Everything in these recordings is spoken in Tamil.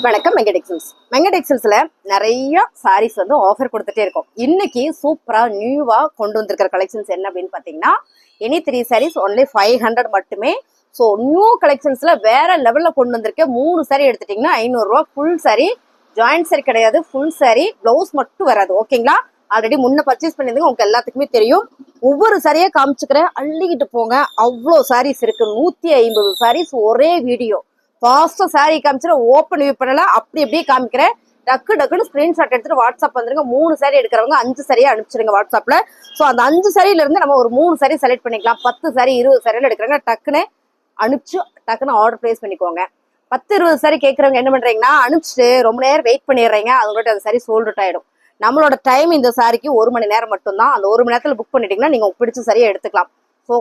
வணக்கம் மெங்கடெக்ஸல்ஸ். மெங்கடெக்ஸல்ஸ்ல நிறைய சாரீஸ் வந்து ஆஃபர் கொடுத்துட்டே இருக்கும். இன்னைக்கு சூப்பரா நியூவா கொண்டு வந்திருக்கிற கலெக்ஷன்ஸ் என்ன அப்படின்னு பாத்தீங்கன்னா, எனி 3 சாரீஸ் ஒன்லி 500 மட்டுமே. ஸோ நியூ கலெக்ஷன்ஸ்ல வேற லெவல்ல கொண்டு வந்திருக்க 3 சாரி எடுத்துட்டீங்கன்னா 500 ரூபா. ஃபுல் சாரி, ஜாயிண்ட் சாரி கிடையாது, ஃபுல் சாரி, பிளவுஸ் மட்டும் வராது. ஓகேங்களா? ஆல்ரெடி முன்ன பர்ச்சேஸ் பண்ணிருந்தீங்க, உங்களுக்கு எல்லாத்துக்குமே தெரியும். ஒவ்வொரு சாரியா காமிச்சுக்கிறேன், அள்ளிக்கிட்டு போங்க. அவ்வளோ சாரீஸ் இருக்கு. 150 சாரீஸ் ஒரே வீடியோ. ஃபாஸ்டா சாரி காமிச்சிட ஓப்பன் வியூ பண்ணல, அப்படியே காமிக்கிறேன். டக்குன்னு ஸ்கிரீன்ஷாட் எடுத்துட்டு வாட்ஸ்அப் வந்துருங்க. 3 சாரி எடுக்கிறவங்க 5 சாரியா அனுப்பிச்சிருங்க வாட்ஸ்அப்ல. ஸோ அந்த 5 சாரியில இருந்து நம்ம ஒரு 3 சாரி செலக்ட் பண்ணிக்கலாம். 10 சாரி 20 சாரியில எடுக்கிறாங்க, டக்குன்னு அனுப்பிச்சு டக்குன்னு ஆர்டர் பிளேஸ் பண்ணிக்கோங்க. 10-20 சாரி கேட்கறவங்க என்ன பண்றீங்கன்னா, அனுப்பிச்சிட்டு ரொம்ப நேரம் வெயிட் பண்ணிடுறீங்க. அதோட அந்த சாரி சோல்ட் அவுட் ஆயிடும். நம்மளோட டைம் இந்த சாரிக்கு 1 மணி நேரம் மட்டும்தான். அந்த 1 மணி நேரத்துல புக் பண்ணிட்டீங்கன்னா நீங்க பிடிச்ச சாரியை எடுத்துக்கலாம். ஸோ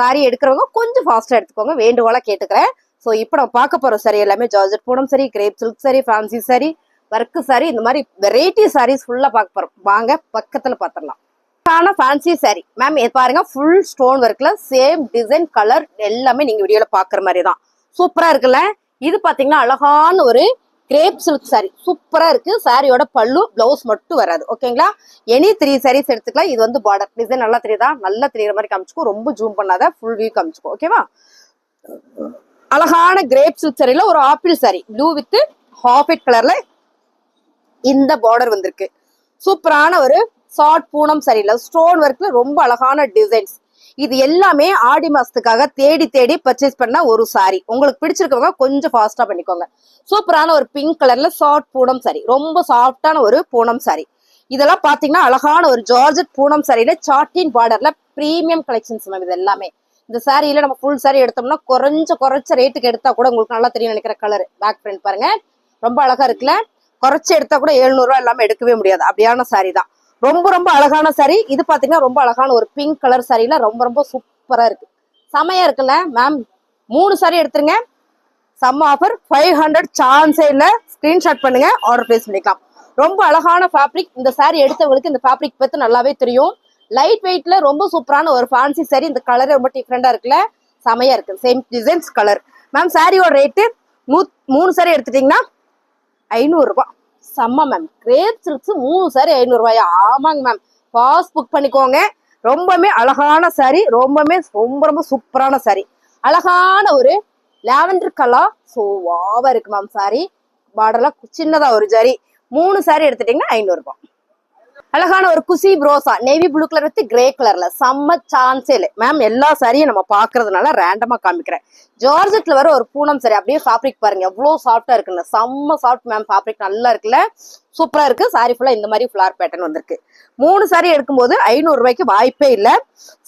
சாரி எடுக்கிறவங்க கொஞ்சம் ஃபாஸ்டா எடுத்துக்கோங்க, வேண்டுகோளா கேட்டுக்கிறேன். ஸோ இப்போ நம்ம பார்க்க போற சாரி எல்லாமே georgette Poonam sorry, grape silk sorry, fancy sorry, work sorry, இந்த மாதிரி வெரைட்டி சாரீஸ் ஃபுல்லா பார்க்க போறோம். வாங்க பக்கத்துல பாத்திரலாம். ஃபேன்சி சாரி மேம் பாருங்க, ஃபுல் ஸ்டோன் ஒர்க்ல சேம் டிசைன், கலர் எல்லாமே நீங்க வீடியோல பாக்குற மாதிரி தான். சூப்பரா இருக்குல்ல? இது பாத்தீங்கன்னா அழகான ஒரு கிரேப் சில்க் சாரி, சூப்பரா இருக்கு. சாரியோட பல்லு, பிளவுஸ் மட்டும் வராது. ஓகேங்களா? எனி 3 சாரீஸ் எடுத்துக்கலாம். இது வந்து பார்டர் டிசைன் நல்லா தெரியுதா? நல்லா தெரியுற மாதிரி காமிச்சுக்கோ, ரொம்ப ஜூம் பண்ணாத, ஃபுல் வியூ காமிச்சுக்கோ. ஓகேவா? அழகான கிரேப் சில்க் சாரில ஒரு apple sorry, blue with half white கலர்ல இந்த பார்டர் வந்திருக்கு. சூப்பரான ஒரு ஷார்ட் பூனம் சாரில ஸ்டோன் ஒர்க்ல ரொம்ப அழகான டிசைன்ஸ். இது எல்லாமே ஆடி மாசத்துக்காக தேடி பர்ச்சேஸ் பண்ண ஒரு சாரி. உங்களுக்கு பிடிச்சிருக்கவங்க கொஞ்சம் ஃபாஸ்டா பண்ணிக்கோங்க. சூப்பரான ஒரு பிங்க் கலர்ல ஷார்ட் பூனம் சாரி, ரொம்ப சாஃப்டான ஒரு பூனம் சாரி. இதெல்லாம் பாத்தீங்கன்னா அழகான ஒரு ஜார்ஜெட் பூனம் சாரியில சாட்டின் பார்டர்ல பிரீமியம் கலெக்ஷன்ஸ் மேம். இது எல்லாமே இந்த சாரியில நம்ம ஃபுல் சாரி எடுத்தோம்னா குறைச்ச ரேட்டுக்கு எடுத்தா கூட உங்களுக்கு நல்லா தெரியும் நினைக்கிற கலர். பேக் பிரிண்ட் பாருங்க, ரொம்ப அழகா இருக்குல்ல? குறைச்சு எடுத்தா கூட 700 ரூபாய் இல்லாம எடுக்கவே முடியாது, அப்படியான சாரி தான். ரொம்ப அழகான சாரி. இது பாத்தீங்கன்னா ரொம்ப அழகான ஒரு பிங்க் கலர் சாரில ரொம்ப சூப்பரா இருக்கு, செமையா இருக்குல்ல மேம்? 3 சாரி எடுத்துருங்க, சம் ஆஃபர் 500. சான்ஸே இல்ல. ஸ்கிரீன்ஷாட் பண்ணுங்க, ஆர்டர் பிளேஸ் பண்ணிக்கலாம். ரொம்ப அழகான ஃபேப்ரிக். இந்த சாரி எடுத்தவங்களுக்கு இந்த ஃபேப்ரிக் பத்தி நல்லாவே தெரியும். லைட் வெயிட்ல ரொம்ப சூப்பரான ஒரு ஃபேன்சி சாரி. இந்த கலர் ரொம்ப டிஃப்ரெண்டா இருக்குல்ல? செமையா இருக்கு. Same designs, colour. மேம் சாரியோட ரேட்டு 3 சாரி எடுத்துட்டீங்கன்னா 500 ரூபாய். செம்ம மேம். கிரேப் சில்க்ஸ் 3 சாரி 500 ரூபாயா? ஆமாங்க மேம். ஃபாஸ்ட் புக் பண்ணிக்கோங்க. ரொம்பவே அழகான சாரி, ரொம்ப சூப்பரான சாரி. அழகான ஒரு லாவெண்டர் கலர், ஸோ வாவா இருக்கு மேம். சாரி பார்டர்ல சின்னதா ஒரு ஜரி. 3 சாரி எடுத்துட்டீங்கன்னா 500 ரூபாய். அழகான ஒரு குசி ப்ரோசா, navy blue colour with grey கலர்ல, செம்ம சான்ஸே இல்லை மேம். எல்லா சாரியும் நம்ம பாக்குறதுனால ரேண்டமா காமிக்கிறேன். ஜார்ஜெட்ல வர ஒரு பூனம் சாரி, அப்படியே ஃபேப்ரிக் பாருங்க எவ்வளவு சாஃப்டா இருக்குல்ல? செம்ம சாஃப்ட் மேம். ஃபேப்ரிக் நல்லா இருக்குல்ல? சூப்பரா இருக்கு. சாரி ஃபுல்லா இந்த மாதிரி ஃபிளார் பேட்டர்ன் வந்திருக்கு. 3 சாரி எடுக்கும்போது 500 ரூபாய்க்கு வாய்ப்பே இல்லை.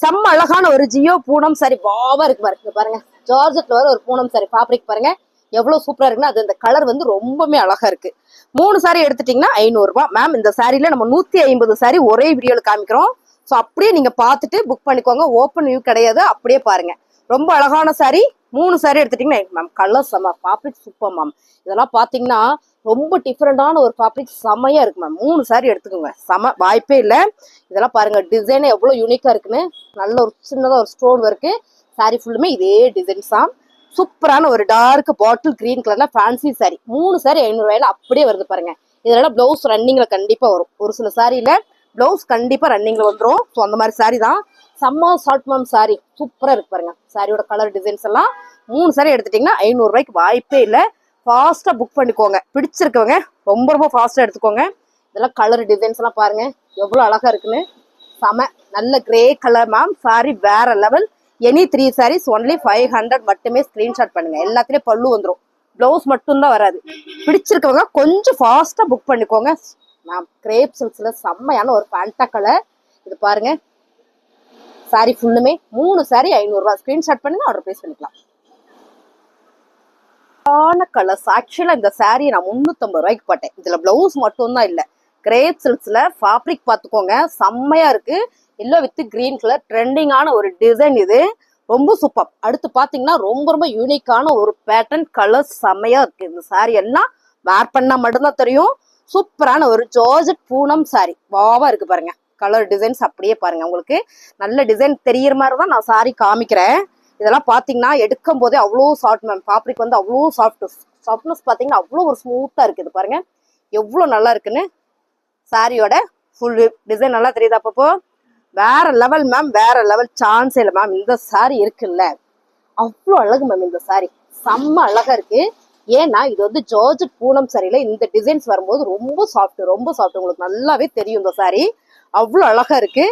செம்ம அழகான ஒரு ஜியோ பூனம் சாரி, வாவா இருக்கு பாருங்க. ஜார்ஜெட்ல வர ஒரு பூனம் சாரி, ஃபேப்ரிக் பாருங்க எவ்வளவு சூப்பரா இருக்குன்னா, அது இந்த கலர் வந்து ரொம்பவே அழகா இருக்கு. 3 சாரி எடுத்துட்டீங்கன்னா 500 ரூபாய் மேம். இந்த சாரில நம்ம 150 சாரி ஒரே வீடியோல காமிக்கிறோம். ஸோ அப்படியே நீங்க பார்த்துட்டு புக் பண்ணிக்கோங்க. ஓப்பன் வியூ கிடையாது, அப்படியே பாருங்க. ரொம்ப அழகான சாரி. 3 சாரி எடுத்துட்டீங்கன்னா மேம். கலர் செம்ம, ஃபேப்ரிக் சூப்பர் மேம். இதெல்லாம் பாத்தீங்கன்னா ரொம்ப டிஃப்ரெண்டான ஒரு ஃபேப்ரிக், செம்மையா இருக்கு மேம். 3 சாரி எடுத்துக்கோங்க, செம, வாய்ப்பே இல்லை. இதெல்லாம் பாருங்க, டிசைன் எவ்வளவு யூனிக்கா இருக்குன்னு. நல்ல ஒரு சின்னதா ஒரு ஸ்டோன் இருக்கு. சாரி ஃபுல்லுமே இதே டிசைன்ஸ் தான். சூப்பரான ஒரு டார்க் பாட்டில் கிரீன் கலர்ல ஃபேன்சி சாரி. 3 சாரி 500 ரூபாயில அப்படியே வருது பாருங்க. இதெல்லாம் பிளவுஸ் ரன்னிங்ல கண்டிப்பா வரும். ஒரு சில சாரியில பிளவுஸ் கண்டிப்பா ரன்னிங்ல வந்துடும். ஸோ அந்த மாதிரி சாரி தான். செம்ம சால்ட் மேம் சாரி, சூப்பரா இருக்கு பாருங்க. சாரியோட கலர் டிசைன்ஸ் எல்லாம். 3 சாரி எடுத்துட்டீங்கன்னா 500 ரூபாய்க்கு வாய்ப்பே இல்லை. ஃபாஸ்டா புக் பண்ணிக்கோங்க. பிடிச்சிருக்கவங்க ரொம்ப ஃபாஸ்டா எடுத்துக்கோங்க. இதெல்லாம் கலர் டிசைன்ஸ் எல்லாம் பாருங்க எவ்வளவு அழகா இருக்குன்னு. செம நல்ல கிரே கலர் மேம். சாரி வேற லெவல். எனி 3 சாரீஸ் ஒன்லி 500 மட்டுமே. ஸ்கிரீன்ஷாட் பண்ணுங்க. எல்லாத்துலயும் பல்லு வந்துடும், பிளவுஸ் மட்டும் தான் வராது. பிடிச்சிருக்கவங்க கொஞ்சம் ஃபாஸ்டா புக் பண்ணிக்கோங்க மேம். கிரேப் சில்க்ஸ்ல செம்மையான ஒரு பேண்டா கலர். இது பாருங்க, சாரி ஃபுல்லுமே 3 சாரி 500 ரூபாய். ஸ்கிரீன்ஷாட் பண்ணுங்க, ஆர்டர் பிளேஸ் பண்ணிக்கலாம். கலர்ஸ். ஆக்சுவலா இந்த சாரி நான் 350 ரூபாய்க்கு போட்டேன். இதுல பிளவுஸ் மட்டும் தான் இல்ல. கிரேப் சில்க்ஸ்ல ஃபேப்ரிக் பாத்துக்கோங்க, செம்மையா இருக்கு. எல்லோ வித் கிரீன் கலர் ட்ரெண்டிங்கான ஒரு டிசைன். இது ரொம்ப சூப்பர். அடுத்து பாத்தீங்கன்னா ரொம்ப யூனிக்கான ஒரு பேட்டர்ன், கலர் செம்மையா இருக்கு. இந்த சாரி எல்லாம் வேர் பண்ணா மட்டும்தான் தெரியும். சூப்பரான ஒரு ஜார்ஜெட் பூனம் சாரி, வாவா இருக்கு பாருங்க. கலர் டிசைன்ஸ் அப்படியே பாருங்க. உங்களுக்கு நல்ல டிசைன் தெரியற மாதிரி தான் நான் சாரி காமிக்கிறேன். இதெல்லாம் பாத்தீங்கன்னா எடுக்கும் போதே அவ்வளோ சாஃப்ட் மேம். ஃபேப்ரிக் வந்து அவ்வளோ சாஃப்ட்னஸ் பாத்தீங்கன்னா அவ்வளோ ஒரு ஸ்மூத்தா இருக்குது பாருங்க, எவ்வளவு நல்லா இருக்குன்னு. சாரியோட ஃபுல் டிசைன் நல்லா தெரியுதா? அப்பப்போ வேற லெவல் மேம், வேற லெவல், சான்ஸே இல்லை மேம். இந்த சாரி இருக்குல்ல அவ்வளோ அழகு மேம். இந்த சாரி செம்ம அழகா இருக்கு. ஏன்னா இது வந்து ஜார்ஜெட் பூனம் சாரியில இந்த டிசைன்ஸ் வரும்போது ரொம்ப சாஃப்ட், ரொம்ப சாஃப்ட். உங்களுக்கு நல்லாவே தெரியும் இந்த சாரி அவ்வளோ அழகா இருக்கு.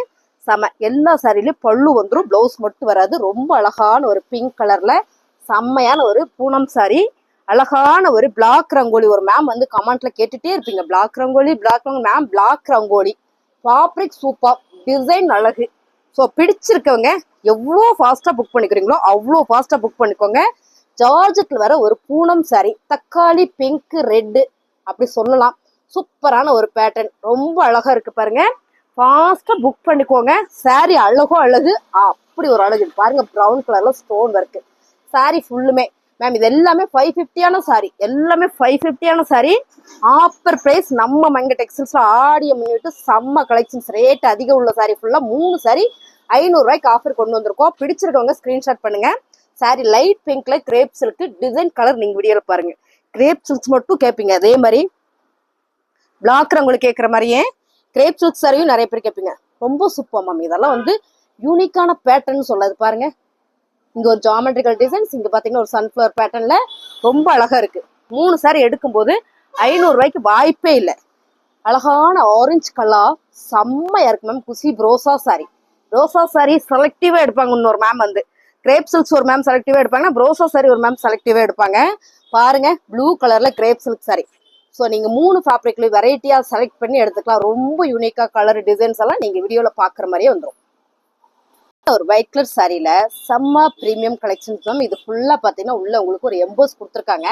செம. எல்லா சாரிலையும் பல்லு வந்துடும், பிளவுஸ் மட்டும் வராது. ரொம்ப அழகான ஒரு பிங்க் கலர்ல செம்மையான ஒரு பூனம் சாரி. அழகான ஒரு பிளாக் ரங்கோலி. ஒரு மேம் வந்து கமெண்ட்ல கேட்டுட்டே இருப்பீங்க, black rangoli black rangoli. Ma'am black rangoli fabric super, design அழகு. ஸோ பிடிச்சிருக்கவங்க எவ்வளோ ஃபாஸ்டா புக் பண்ணிக்கிறீங்களோ அவ்வளோ ஃபாஸ்டா புக் பண்ணிக்கோங்க. ஜார்ஜெட்ல வர ஒரு பூனம் சாரி, தக்காளி பிங்க் ரெட் அப்படி சொல்லலாம். சூப்பரான ஒரு பேட்டர்ன், ரொம்ப அழகா இருக்கு பாருங்க. ஃபாஸ்டா புக் பண்ணிக்கோங்க. சாரி அழகோ அழகு, அப்படி ஒரு அழகு பாருங்க. ப்ரௌன் கலர்ல ஸ்டோன் ஒர்க் சாரி ஃபுல்லுமே மேம். இது எல்லாமே 550 சாரி, எல்லாமே 550 சாரி. ஆஃபர் பிரைஸ் நம்ம மங்க டெக்ஸ்டைல்ஸ்ல ஆடிய முன்னிட்டு செம்ம கலெக்ஷன்ஸ். ரேட் அதிகம் உள்ள சாரி ஃபுல்லா 3 சாரி 500 ரூபாய்க்கு ஆஃபர் கொண்டு வந்திருக்கோம். பிடிச்சிருக்கவங்க ஸ்கிரீன்ஷாட் பண்ணுங்க. சாரி லைட் பிங்க்ல கிரேப் சில்க் டிசைன் கலர் நீங்க வீடியோல பாருங்க. கிரேப் சில்க்ஸ் மட்டும் கேட்பீங்க, அதே மாதிரி பிளாக் ரங்கோலி கேட்குற மாதிரியே கிரேப் சில்க் சாரியும் நிறைய பேர் கேட்பீங்க. ரொம்ப சூப்பர் மேம். இதெல்லாம் வந்து யூனிக்கான பேட்டர்ன் சொல்லாது பாருங்க. இங்க ஒரு ஜாமெட்ரிக்கல் டிசைன்ஸ், இங்க பாத்தீங்கன்னா ஒரு சன்ஃபிளவர் பேட்டர்ன்ல ரொம்ப அழகா இருக்கு. 3 சாரி எடுக்கும்போது 500 ரூபாய்க்கு வாய்ப்பே இல்லை. அழகான ஆரஞ்சு கலர் செம்மையா இருக்கு மேம். குசி ரோசா சாரி, ரோசா சாரி செலக்டிவா எடுப்பாங்க. இன்னொரு மேம் வந்து கிரேப் சில்க்ஸ் ஒரு மேம் செலக்டிவா எடுப்பாங்க, ரோசா சாரி ஒரு மேம் செலக்டிவா எடுப்பாங்க. பாருங்க ப்ளூ கலர்ல கிரேப் சில்க் சாரி. ஸோ நீங்க 3 ஃபேப்ரிக்ல வெரைட்டியா செலக்ட் பண்ணி எடுத்துக்கலாம். ரொம்ப யூனிக்கா கலர் டிசைன்ஸ் எல்லாம் நீங்க வீடியோல பாக்குற மாதிரியே வந்துடும். ஒரு ஒயிட் கலர் சாரியில செம்ம பிரீமியம் கலெக்ஷன்ஸ் மேம். இது ஃபுல்லா பாத்தீங்கன்னா உள்ள உங்களுக்கு ஒரு எம்போஸ் கொடுத்துருக்காங்க.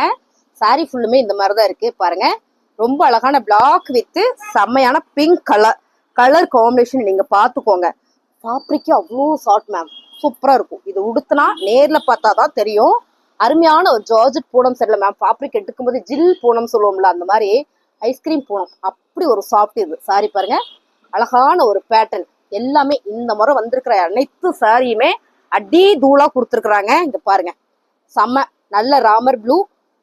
சாரி ஃபுல்லுமே இந்த மாதிரி தான் இருக்கு பாருங்க. ரொம்ப அழகான பிளாக் வித் செம்மையான பிங்க் கலர் காம்பினேஷன் நீங்க பாத்துக்கோங்க. ஃபேப்ரிக் அவ்வளோ சாஃப்ட் மேம், சூப்பரா இருக்கும். இது உடுத்துனா நேர்ல பார்த்தாதான் தெரியும். அருமையான ஒரு ஜார்ஜெட் பூனம் சரியில்லை மேம். ஃபேப்ரிக் எடுக்கும்போது ஜில் பூனம் சொல்லுவோம்ல, அந்த மாதிரி ஐஸ்கிரீம் பூனம் அப்படி ஒரு சாஃப்ட் இது சாரி பாருங்க. அழகான ஒரு பேட்டர்ன். எல்லாமே இந்த முறை வந்திருக்கிற அனைத்து சாரியுமே அடி தூளா கொடுத்துருக்குறாங்க. இங்க பாருங்க செம்ம நல்ல ராமர் ப்ளூ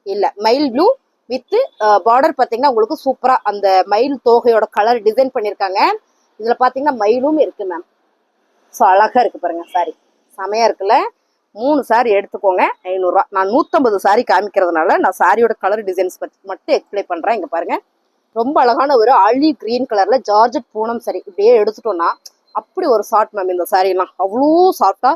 இல்ல மயில் ப்ளூ வித் பார்டர் பாத்தீங்கன்னா உங்களுக்கு சூப்பரா அந்த மயில் தோகையோட கலர் டிசைன் பண்ணிருக்காங்க. இதுல பாத்தீங்கன்னா மயிலும் இருக்கு மேம். ஸோ அழகா இருக்கு பாருங்க சாரி, செமையா இருக்குல்ல. 3 சாரி எடுத்துக்கோங்க 500 ரூபா. நான் 150 சாரி காமிக்கிறதுனால நான் சாரியோட கலர் டிசைன்ஸ் பத்தி மட்டும் எக்ஸ்பிளைன் பண்றேன். இங்க பாருங்க ரொம்ப அழகான ஒரு ஆலிவ் கிரீன் கலர்ல ஜார்ஜெட் பூனம் சாரி. இப்படியே எடுத்துட்டோம்னா அப்படி ஒரு சாஃப்ட் மேம். இந்த சாரி எல்லாம் அவ்வளோ சாஃப்டா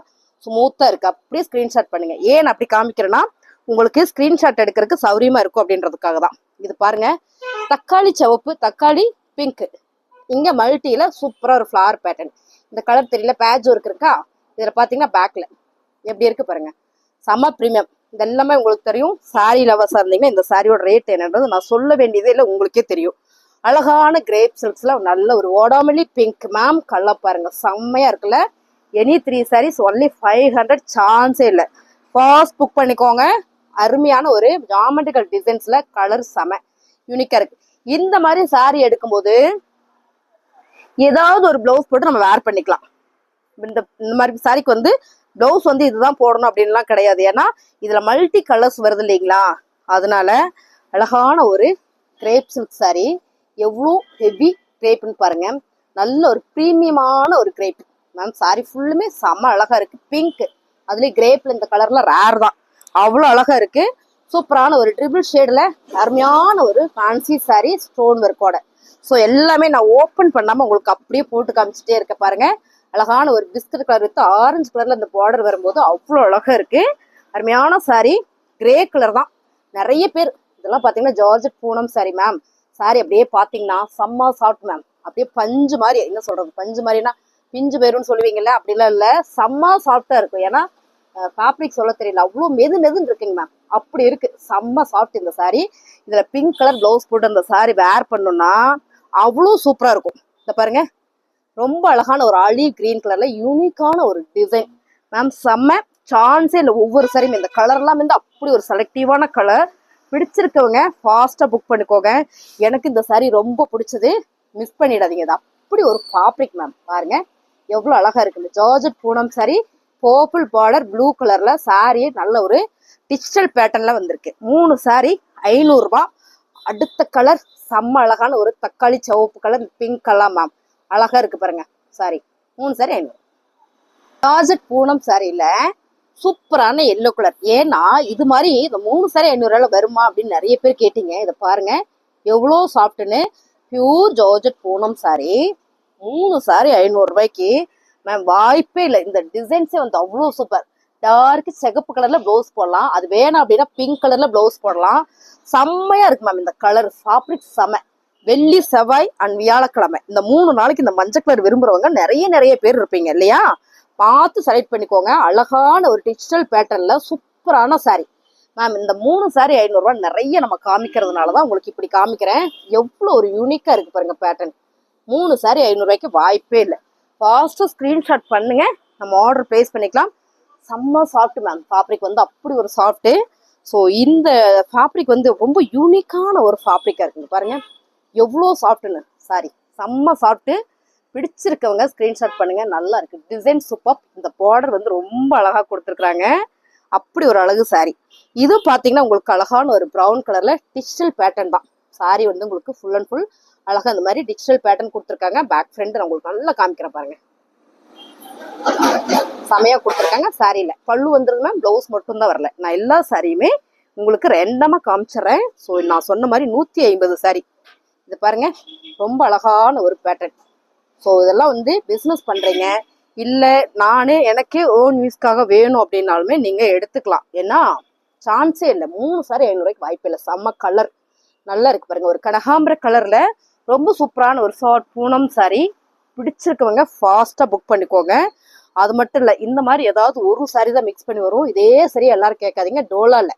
ஸ்மூத்தா இருக்கு. அப்படியே ஸ்கிரீன்ஷாட் பண்ணுங்க. ஏன் அப்படி காமிக்கிறேன்னா உங்களுக்கு ஸ்கிரீன்ஷாட் எடுக்கிறதுக்கு சௌரியமா இருக்கும் அப்படின்றதுக்காக தான். இது பாருங்க தக்காளி சிவப்பு, தக்காளி பிங்க், இங்க மல்டியில சூப்பரா ஒரு ஃபிளவர் பேட்டர்ன். இந்த கலர் தெரியல, பேட்ச் ஒர்க் இருக்கா. இதுல பாத்தீங்கன்னா பேக்ல எப்படி இருக்கு பாருங்க, செம பிரீமியம். இது எல்லாமே உங்களுக்கு தெரியும். சாரி லவர்ஸா இருந்தீங்கன்னா இந்த சாரியோட ரேட் என்னன்றது நான் சொல்ல வேண்டியதே இல்லை, உங்களுக்கே தெரியும். அழகான கிரேப் சில்க்ஸ்ல நல்ல ஒரு ஓடாமலி பிங்க் மேம் கலர் பாருங்க, செம்மையா இருக்குல்ல. எனி 3 சாரீஸ் ஒன்லி 500, சான்ஸே இல்லை. ஃபாஸ்ட் புக் பண்ணிக்கோங்க. அருமையான ஒரு ஜாமெட்ரிக்கல் டிசைன்ஸ்ல கலர் செம யூனிக்கா இருக்கு. இந்த மாதிரி சாரி எடுக்கும்போது ஏதாவது ஒரு பிளவுஸ் போட்டு நம்ம வேர் பண்ணிக்கலாம். இந்த மாதிரி சாரிக்கு வந்து பிளவுஸ் வந்து இதுதான் போடணும் அப்படின்லாம் கிடையாது. ஏன்னா இதுல மல்டி கலர்ஸ் வருது இல்லைங்களா, அதனால அழகான ஒரு கிரேப் சில்க் சாரி. எவ்வளோ ஹெவி கிரேப்னு பாருங்க. நல்ல ஒரு பிரீமியமான ஒரு கிரேப் மேம். சாரி ஃபுல்லுமே செம்ம அழகா இருக்கு. பிங்க் அதுலயும் கிரேப்ல இந்த கலர்ல ரேர் தான், அவ்வளோ அழகா இருக்கு. சூப்பரான ஒரு ட்ரிபிள் ஷேட்ல அருமையான ஒரு ஃபேன்சி சாரி ஸ்டோன் ஒர்க்கோட. ஸோ எல்லாமே நான் ஓப்பன் பண்ணாம உங்களுக்கு அப்படியே போட்டு காமிச்சிட்டே இருக்க பாருங்க. அழகான ஒரு பிஸ்கட் கலர் வித் ஆரஞ்சு கலர்ல அந்த பார்டர் வரும்போது அவ்வளோ அழகா இருக்கு. அருமையான சாரி கிரே கலர் தான். நிறைய பேர் இதெல்லாம் பாத்தீங்கன்னா georgette Poonam sorry ma'am. Sorry அப்படியே பாத்தீங்கன்னா செம்ம சாஃப்ட் மேம். அப்படியே பஞ்சு மாதிரி, என்ன சொல்றது, பஞ்சு மாதிரினா பிஞ்சு பேருன்னு சொல்லுவீங்கல்ல, அப்படிலாம் இல்ல, செம்ம சாஃப்டா இருக்கும். ஏன்னா ஃபேப்ரிக் சொல்ல தெரியல, அவ்வளோ மெதுன்னு இருக்குங்க மேம். அப்படி இருக்கு, செம்ம சாஃப்ட் இந்த சாரி. இதுல பிங்க் கலர் பிளவுஸ் போட்டு அந்த சாரி வேர் பண்ணோம்னா அவ்வளோ சூப்பரா இருக்கும். இந்த பாருங்க ரொம்ப அழகான ஒரு ஆலிவ் கிரீன் கலர்ல யூனிக்கான ஒரு டிசைன் மேம். செம்ம, சான்ஸே இல்லை. ஒவ்வொரு சாரியும் இந்த கலர்லாம் வந்து அப்படி ஒரு செலக்டிவான கலர். பிடிச்சிருக்கவங்க ஃபாஸ்டா புக் பண்ணிக்கோங்க. எனக்கு இந்த சாரி ரொம்ப பிடிச்சது, மிஸ் பண்ணிடாதீங்க. இது அப்படி ஒரு ஃபேப்ரிக் மேம். பாருங்க எவ்வளவு அழகா இருக்கு. இந்த georgette Poonam sorry purple border blue கலர்ல சாரி நல்ல ஒரு டிஜிட்டல் பேட்டர்ன்ல வந்திருக்கு. 3 சாரி 500 ரூபாய். அடுத்த கலர் செம்ம அழகான ஒரு தக்காளி சிவப்பு கலர் பிங்க் கலர் மேம், அழகா இருக்கு பாருங்க சாரி. 3 சாரி 500. ஜார்ஜெட் பூனம் சாரியில சூப்பரான எல்லோ கலர். ஏன்னா இது மாதிரி இந்த 3 சாரி 500 ரூபாய் வருமா அப்படின்னு நிறைய பேர் கேட்டீங்க. இதை பாருங்க எவ்வளோ சாஃப்ட்னு. பியூர் ஜார்ஜெட் பூனம் சாரி 3 சாரி 500 ரூபாய்க்கு மேம் வாய்ப்பே இல்லை. இந்த டிசைன்ஸே வந்து அவ்வளோ சூப்பர். டார்க் சிகப்பு கலர்ல பிளவுஸ் போடலாம், அது வேணும் அப்படின்னா பிங்க் கலர்ல பிளவுஸ் போடலாம். செம்மையா இருக்கு மேம் இந்த கலர். ஃபேப்ரிக் செம. வெள்ளி செவ்வாய் அண்ட் வியாழக்கிழமை இந்த 3 நாளைக்கு இந்த மஞ்சள் கலர் விரும்புறவங்க நிறைய பேர் இருப்பீங்க இல்லையா? பார்த்து செலக்ட் பண்ணிக்கோங்க. அழகான ஒரு டிஜிட்டல் பேட்டர்ன்ல சூப்பரான சாரி மேம். இந்த 3 சாரி 500 ரூபாய் நிறைய நம்ம காமிக்கிறதுனாலதான் உங்களுக்கு இப்படி காமிக்கிறேன். எவ்வளவு ஒரு யூனிக்கா இருக்கு பாருங்க பேட்டர்ன். 3 சாரி 500 ரூபாய்க்கு வாய்ப்பே இல்லை. ஃபாஸ்டா ஸ்கிரீன்ஷாட் பண்ணுங்க, நம்ம ஆர்டர் பிளேஸ் பண்ணிக்கலாம். செம்ம சாஃப்ட் மேம். ஃபேப்ரிக் வந்து அப்படி ஒரு சாஃப்ட். ஸோ இந்த ஃபேப்ரிக் வந்து ரொம்ப யூனிக்கான ஒரு ஃபேப்ரிக்கா இருக்குங்க பாருங்க எவ்வளோ சாஃப்ட்னு. சாரி செம்ம சாஃப்ட். பிடிச்சிருக்கவங்க ஸ்கிரீன்ஷாட் பண்ணுங்க. நல்லா இருக்கு டிசைன் சூப்பர். இந்த பார்டர் வந்து ரொம்ப அழகா கொடுத்துருக்காங்க. அப்படி ஒரு அழகு சாரி. இது பாத்தீங்கன்னா உங்களுக்கு அழகான ஒரு ப்ரௌன் கலர்ல டிஜிட்டல் பேட்டர்ன் தான். சாரி வந்து உங்களுக்கு ஃபுல் அண்ட் ஃபுல் அழகா இந்த மாதிரி டிஜிட்டல் பேட்டர்ன் கொடுத்துருக்காங்க. பேக் ஃப்ரண்ட் நான் உங்களுக்கு நல்லா காமிக்கிறேன் பாருங்க. செமையா கொடுத்துருக்காங்க. சாரியில பல்லு வந்துருக்குன்னா பிளவுஸ் மட்டும் தான் வரல. நான் எல்லா சாரியுமே உங்களுக்கு ரெண்டமா காமிச்சிடுறேன். ஸோ நான் சொன்ன மாதிரி 150 சாரி. இது பாருங்க ரொம்ப அழகான ஒரு பேட்டர்ன். ஸோ இதெல்லாம் வந்து பிஸ்னஸ் பண்றீங்க இல்ல நானே எனக்கே ஓன் யூஸ்க்காக வேணும் அப்படின்னாலுமே நீங்க எடுத்துக்கலாம். ஏன்னா சான்ஸே இல்லை. 3 சாரி 500 ரூபாய்க்கு வாய்ப்பு இல்லை. செம்ம கலர் நல்லா இருக்கு பாருங்க. ஒரு கனகாம்பர கலர்ல ரொம்ப சூப்பரான ஒரு ஷார்ட் பூனம் சாரி. பிடிச்சிருக்கவங்க ஃபாஸ்டா புக் பண்ணிக்கோங்க. அது மட்டும் இல்ல இந்த மாதிரி ஏதாவது ஒரு சாரி தான் மிக்ஸ் பண்ணி வரும். இதே சரி எல்லாரும் கேட்காதீங்க. டோலா இல்ல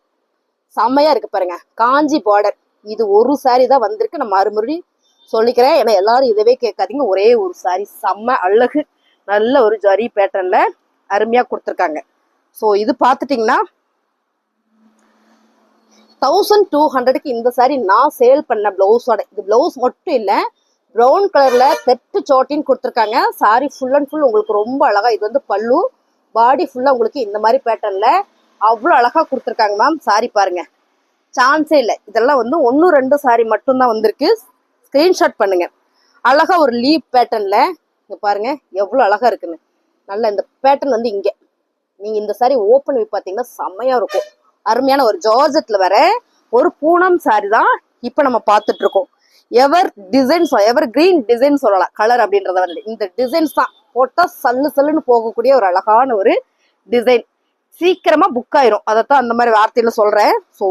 செம்மையா இருக்கு பாருங்க. காஞ்சி பார்டர் இது ஒரு சாரி தான் வந்திருக்கு. நான் மறுபடியும் சொல்லிக்கிறேன் ஏன்னா எல்லாரும் இதவே கேட்காதீங்க. ஒரே ஒரு சாரி செம்ம அழகு. நல்ல ஒரு ஜரி பேட்டர்ன்ல அருமையா கொடுத்துருக்காங்க. ஸோ இது பார்த்துட்டீங்கன்னா 1200க்கு இந்த சாரி நான் சேல் பண்ண பிளவுஸோட. இது பிளவுஸ் மட்டும் இல்ல ப்ரௌன் கலர்ல தெட்டு சோட்டின்னு கொடுத்துருக்காங்க. சாரி ஃபுல் அண்ட் ஃபுல் உங்களுக்கு ரொம்ப அழகா. இது வந்து பல்லு. பாடி ஃபுல்லா உங்களுக்கு இந்த மாதிரி பேட்டர்ன்ல அவ்வளோ அழகா கொடுத்துருக்காங்க மேம். சாரி பாருங்க சான்ஸே இல்லை. இதெல்லாம் வந்து 1-2 சாரி மட்டும்தான் வந்திருக்கு. ஸ்கிரீன்ஷாட் பண்ணுங்க. அழகா ஒரு லீப் பேட்டர்ன்ல இங்க பாருங்க எவ்வளவு அழகா இருக்குன்னு. நல்ல இந்த பேட்டர்ன் வந்து இங்க நீங்க இந்த சாரி ஓப்பன் பண்ணி பாத்தீங்கன்னா செம்மையா இருக்கும். அருமையான ஒரு ஜார்ஜெட்ல வர ஒரு பூனம் சாரி தான் இப்ப நம்ம பார்த்துட்டு இருக்கோம். எவர் டிசைன்ஸ் எவர் கிரீன் டிசைன் சொல்லலாம் கலர் அப்படின்றத வந்து இந்த டிசைன்ஸ் தான் போட்டா சல்லுன்னு போகக்கூடிய ஒரு அழகான ஒரு டிசைன். சீக்கிரமா புக் ஆயிரும். அதைத்தான் அந்த மாதிரி வார்த்தையில சொல்றேன். ஸோ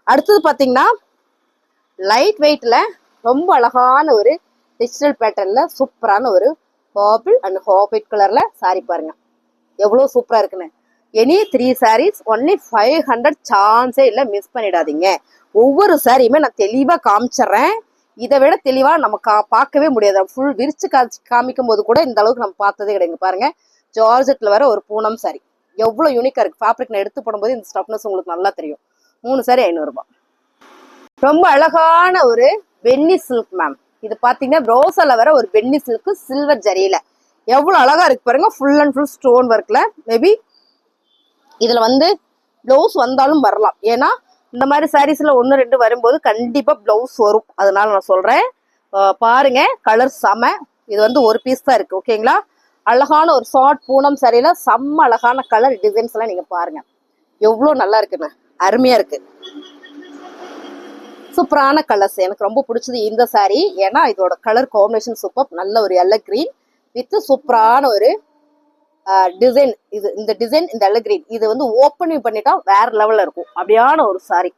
அடுத்தது பாத்தீங்கன்னா லைட் வெயிட்ல ரொம்ப அழகான ஒரு டிஜிட்டல் பேட்டர்ன்ல சூப்பரான ஒரு பர்பிள் அண்ட் ஹாஃபைட் கலர்ல சாரி பாருங்க எவ்வளவு சூப்பரா இருக்குன்னு. Any 3 sarees only 500. சான்ஸே இல்லை. மிஸ் பண்ணிடாதீங்க. ஒவ்வொரு சாரியுமே நான் தெளிவா காமிச்சிடுறேன். இதை விட தெளிவா நம்ம பார்க்கவே முடியாது. ஃபுல் விரிச்சு காமிக்கும் போது கூட இந்த அளவுக்கு நம்ம பார்த்ததே கிடையாது. பாருங்க ஜார்ஜெட்ல வர ஒரு பூனம் சாரி எவ்வளவு யூனிக்கா இருக்கு. ஃபேப்ரிக் நான் எடுத்து போடும்போது இந்த ஸ்டஃப்னஸ் உங்களுக்கு நல்லா தெரியும். 3 சாரி 500 ரூபாய். ரொம்ப அழகான ஒரு பென்னி சில்க் மேம். இது பாத்தீங்கன்னா ரோசால வர ஒரு பென்னி சில்க் சில்வர் ஜரியில எவ்வளவு அழகா இருக்கு பாருங்க. ஃபுல் அண்ட் ஃபுல் ஸ்டோன் ஒர்க்ல. மேபி இதுல வந்து பிளவுஸ் வந்தாலும் வரலாம். ஏன்னா இந்த மாதிரி சாரீஸ்ல 1-2 வரும்போது கண்டிப்பா பிளவுஸ் வரும். அதனால நான் சொல்றேன். பாருங்க கலர் செம. இது வந்து ஒரு பீஸ் தான் இருக்கு. ஓகேங்களா? அழகான ஒரு ஷார்ட் பூனம் சாரியில செம்ம அழகான கலர் டிசைன்ஸ் எல்லாம் நீங்க பாருங்க எவ்வளவு நல்லா இருக்குன்னு. அருமையா இருக்கு. சூப்பரான கலர்ஸ். எனக்கு ரொம்ப பிடிச்சது இந்த சாரி. ஏன்னா இதோட கலர் காம்பினேஷன் சூப்பர். நல்ல ஒரு எல்லோ கிரீன் வித் சூப்பரான ஒரு டிசைன். இது இந்த டிசைன் இந்த எல்லோ கிரீன் இது வந்து ஓப்பன் பண்ணிட்டா வேற லெவல்ல இருக்கும். அப்படியான ஒரு சாரி.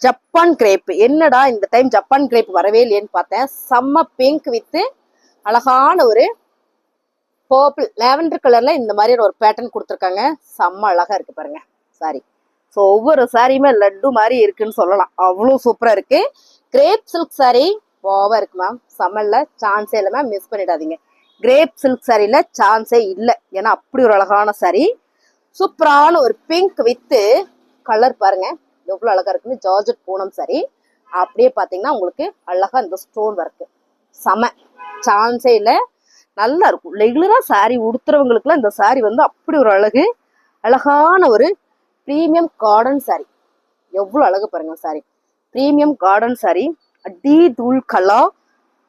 Japan grape. என்னடா இந்த டைம் ஜப்பான் கிரேப் வரவே இல்லையேன்னு பார்த்தேன். செம்ம பிங்க் வித் அழகான ஒரு பர்பிள் லாவெண்டர் கலர்ல இந்த மாதிரி ஒரு பேட்டர்ன் கொடுத்துருக்காங்க. செம்ம அழகா இருக்கு பாருங்க சாரி. ஸோ ஒவ்வொரு சாரியுமே லட்டு மாதிரி இருக்குன்னு சொல்லலாம். அவ்வளோ சூப்பரா இருக்கு. கிரேப் சில்க் சாரி போவா இருக்கு மேம். செம்மல்ல சான்ஸே இல்லை மேம். மிஸ் பண்ணிடாதீங்க. கிரேப் சில்க் சாரியில சான்ஸே இல்லை. ஏன்னா அப்படி ஒரு அழகான சாரி. சூப்பரான ஒரு பிங்க் வித்து கலர் பாருங்க எவ்வளவு அழகா இருக்குன்னு. Georgette Poonam sorry. அப்படியே பாத்தீங்கன்னா உங்களுக்கு அழகா இந்த ஸ்டோன் ஒர்க் செம. சான்ஸே இல்லை. நல்லா இருக்கும். ரெகுலரா சாரி உடுத்துறவங்களுக்குலாம் இந்த சாரி வந்து அப்படி ஒரு அழகான ஒரு பிரீமியம் கார்டன் சாரி. எவ்வளவு அழகு பாருங்க சாரி. பிரீமியம் கார்டன் சாரி, அடி தூள் கலர்.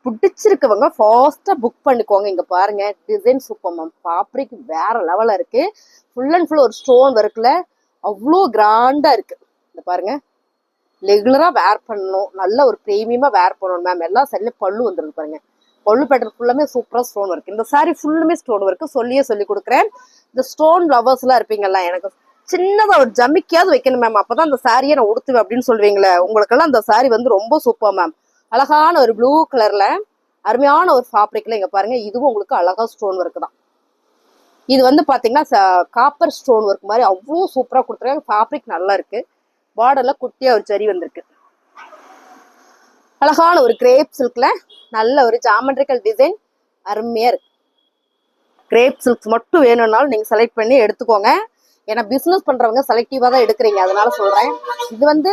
பிடிச்சிருக்கவங்க ஃபாஸ்டா புக் பண்ணிக்கோங்க. இங்க பாருங்க டிசைன் சூப்பர் மேம். ஃபேப்ரிக் வேற லெவல்ல இருக்கு. ஃபுல் அண்ட் ஃபுல் ஒரு ஸ்டோன் ஒர்க்ல அவ்வளோ கிராண்டா இருக்கு. இந்த பாருங்க, ரெகுலரா வேர் பண்ணணும், நல்ல ஒரு பிரீமியமா வேர் பண்ணணும் மேம். எல்லா சைட்லயும் பல்லு வந்துருக்கு பாருங்க. பல்லு பேட்டர்ன் ஃபுல்லாமே சூப்பரா ஸ்டோன் ஒர்க். இந்த சாரி ஃபுல்லுமே ஸ்டோன் ஒர்க். சொல்லி கொடுக்குறேன். இந்த ஸ்டோன் லவர்ஸ் எல்லாம் இருப்பீங்கல்ல, எனக்கு சின்னதா ஒரு ஜமிக்காவது வைக்கணும் மேம், அப்பதான் அந்த சாரியை நான் உடுத்துவேன் அப்படின்னு சொல்லுவீங்களே, உங்களுக்கெல்லாம் அந்த சாரி வந்து ரொம்ப சூப்பர் மேம். அழகான ஒரு ப்ளூ கலர்ல அருமையான ஒரு ஃபேப்ரிக்ல இங்க பாருங்க. இதுவும் உங்களுக்கு அழகா ஸ்டோன் ஒர்க் தான். இது வந்து பாத்தீங்கன்னா காப்பர் ஸ்டோன் ஒர்க் மாதிரி அவ்வளோ சூப்பரா கொடுத்துருக்காங்க. ஃபேப்ரிக் நல்லா இருக்கு. பார்டர்ல குட்டியா ஒரு ஜரி வந்திருக்கு. அழகான ஒரு கிரேப் சில்க்ல நல்ல ஒரு ஜாமெட்ரிக்கல் டிசைன் அருமையா இருக்கு. கிரேப் சில்க்ஸ் மட்டும் வேணும்னாலும் நீங்க செலக்ட் பண்ணி எடுத்துக்கோங்க. ஏன்னா பிசினஸ் பண்றவங்க செலக்டிவா தான் எடுக்கிறீங்க, அதனால சொல்றேன். இது வந்து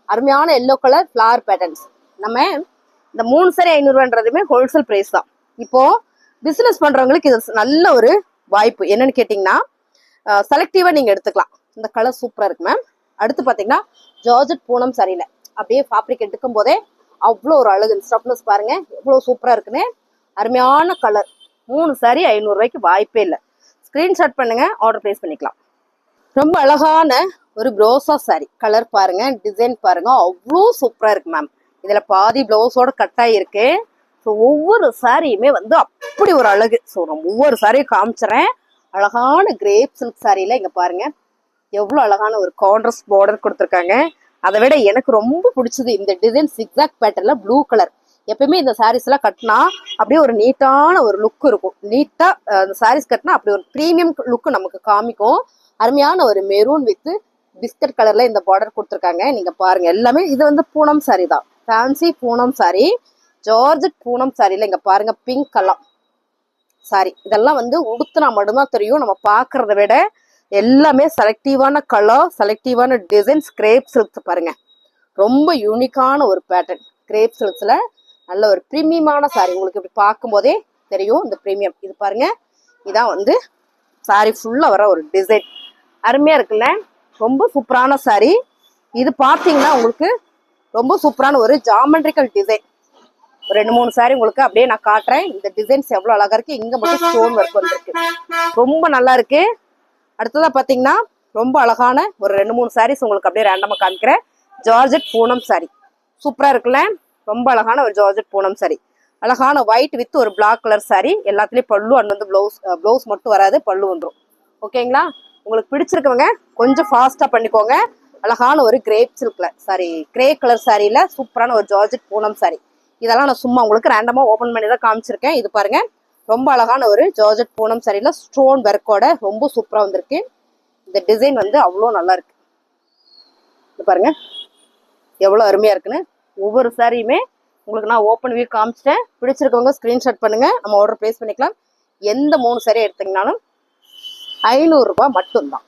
அருமையான எல்லோ கலர் ஃபிளவர் பேட்டர்ன்ஸ். நம்ம இந்த 3 சாரி 500 ரூபான்றதுமே ஹோல்சேல் பிரைஸ் தான். இப்போ பிசினஸ் பண்றவங்களுக்கு இது நல்ல ஒரு வாய்ப்பு. என்னன்னு கேட்டீங்கன்னா செலக்டிவா நீங்க எடுத்துக்கலாம். இந்த கலர் சூப்பரா இருக்கு மேம். அடுத்து பாத்தீங்கன்னா ஜார்ஜெட் பூனம் சாரியில அப்படியே ஃபேப்ரிக் எடுக்கும் போதே அவ்வளோ ஒரு அழகு. ஸ்டஃப்னஸ் பாருங்க எவ்வளவு சூப்பரா இருக்குன்னு. அருமையான கலர். 3 சாரி 500 ரூபாய்க்கு வாய்ப்பே இல்லை. ஸ்கிரீன்ஷாட் பண்ணுங்க, ஆர்டர் பிளேஸ் பண்ணிக்கலாம். ரொம்ப அழகான ஒரு ப்ரோசா சாரி. கலர் பாருங்க, டிசைன் பாருங்க, அவ்வளோ சூப்பரா இருக்கு மேம். இதுல பாதி பிளவுஸோட கட்டாய் இருக்கு. ஸோ ஒவ்வொரு சாரியுமே வந்து அப்படி ஒரு அழகு. ஸோ நான் ஒவ்வொரு சாரியும் காமிச்சிடறேன். அழகான கிரேப் சில்க் சாரியில இங்க பாருங்க எவ்வளவு அழகான ஒரு கான்ட்ராஸ்ட் பார்டர் கொடுத்துருக்காங்க. அதை விட எனக்கு ரொம்ப பிடிச்சது இந்த டிசைன் சிக்ஸாக் பேட்டர்ல ப்ளூ கலர். எப்பயுமே இந்த சாரீஸ் எல்லாம் கட்டினா அப்படியே ஒரு நீட்டான ஒரு லுக் இருக்கும். நீட்டா இந்த சாரீஸ் கட்டினா அப்படி ஒரு ப்ரீமியம் லுக் நமக்கு காமிக்கும். அருமையான ஒரு மெரூன் வித் பிஸ்கட் கலர்ல இந்த பார்டர் கொடுத்துருக்காங்க. நீங்க பாருங்க எல்லாமே இது வந்து பூனம் சாரி தான். ஃபேன்சி பூனம் சாரி, ஜார்ஜெட் பூனம் சாரில இங்க பாருங்க பிங்க் கலர் சாரி. இதெல்லாம் வந்து உடுத்துனா மட்டும்தான் தெரியும். நம்ம பாக்குறத விட எல்லாமே செலக்டிவான கலர், செலக்டிவான டிசைன்ஸ். கிரேப் சில்க்ஸ் பாருங்க, ரொம்ப யூனிக்கான ஒரு பேட்டர்ன். கிரேப் சில்க்ஸ்ல நல்ல ஒரு பிரீமியமான சாரி. உங்களுக்கு இப்படி பார்க்கும் போதே தெரியும் இந்த பிரீமியம். இது பாருங்க, இதான் வந்து சாரி ஃபுல்லா வர ஒரு டிசைன். அருமையா இருக்குல்ல, ரொம்ப சூப்பரான சாரி. இது பாத்தீங்கன்னா உங்களுக்கு ரொம்ப சூப்பரான ஒரு ஜாமெட்ரிக்கல் டிசைன். ஒரு 2-3 சாரி உங்களுக்கு அப்படியே நான் காட்டுறேன். இந்த டிசைன்ஸ் எவ்வளவு அழகா இருக்கு. இங்க மட்டும் ஸ்டோன் ஒர்க் வந்திருக்கு, ரொம்ப நல்லா இருக்கு. அடுத்ததா பாத்தீங்கன்னா ரொம்ப அழகான ஒரு 2-3 சாரீஸ் உங்களுக்கு அப்படியே ரேண்டமா காமிக்கிறேன். ஜார்ஜெட் பூனம் சாரி சூப்பரா இருக்குல்ல, ரொம்ப அழகான ஒரு ஜார்ஜெட் பூனம் சாரி. அழகான ஒயிட் வித் ஒரு பிளாக் கலர் சாரி. எல்லாத்துலயும் பல்லு அண்ட் வந்து பிளவுஸ் மட்டும் வராது, பல்லு வந்துடும். ஓகேங்களா? உங்களுக்கு பிடிச்சிருக்கவங்க கொஞ்சம் ஃபாஸ்டா பண்ணிக்கோங்க. அழகான ஒரு கிரேப் சில்க்ல சாரி, கிரே கலர் சாரியில சூப்பரான ஒரு ஜார்ஜெட் பூனம் சாரி. இதெல்லாம் நான் சும்மா உங்களுக்கு ரேண்டமா ஓபன் பண்ணி தான் காமிச்சிருக்கேன். இது பாருங்க, ரொம்ப அழகான ஒரு ஜார்ஜெட் பூனம் சாரியில ஸ்டோன் ஒர்க்கோட ரொம்ப சூப்பரா வந்திருக்கு. இந்த டிசைன் வந்து அவ்வளோ நல்லா இருக்கு. இது பாருங்க எவ்வளவு அருமையா இருக்குன்னு. ஒவ்வொரு சாரியுமே உங்களுக்கு நான் ஓப்பன் வியூ காமிச்சிட்டேன். பிடிச்சிருக்கவங்க ஸ்கிரீன்ஷாட் பண்ணுங்க, நம்ம ஆர்டர் பிளேஸ் பண்ணிக்கலாம். எந்த 3 சாரி எடுத்தீங்கன்னாலும் 500 ரூபாய் மட்டும்தான்.